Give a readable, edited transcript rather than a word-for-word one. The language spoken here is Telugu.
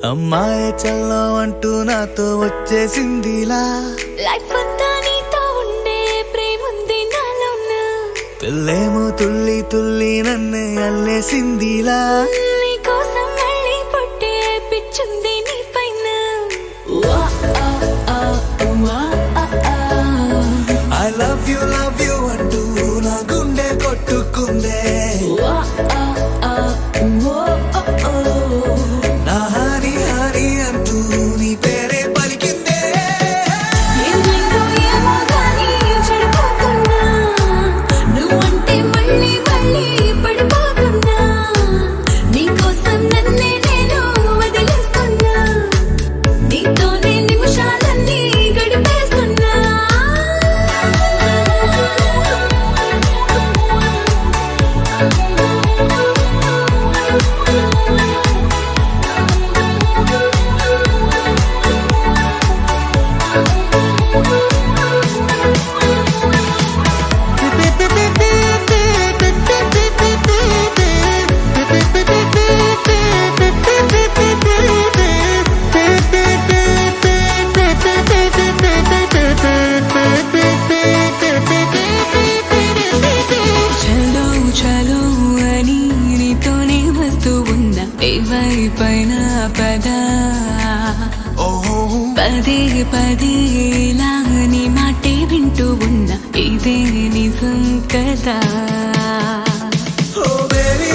అమ్మాయి చల్లో అంటూ నాతో వచ్చేసిందిలా లైఫ్ అంతా నీతో ఉండే ప్రేముంది నాలోన పిల్లేమో తుల్లి తుల్లి నన్నే అల్లేసిందిలా నీ కోసం మళ్ళీ పుట్టే పిచ్చుంది నీ పైన ఐ లవ్ యు అంటూ నా గుండె కొట్టుకుందే నా హరి హరి అంటూ నీ పేరే పలికిందే ఏమైందో ఏమో గానీ చెడిపోతున్నా నువ్వంటే మళ్ళీ మళ్ళీ పడిపోతున్నా నీకోసం నన్నే నేను వదిలేస్తున్నా నీతోనే నిమిషాలన్నీ గడిపేస్తున్నా చలో చలో అని నీతోనే వస్తూ ఉందా ఏవైపైన పదా పదే పదే ఇలా నీ మాటే వింటూ ఉందా ఇదే నిజం కదా ఓ బేబీ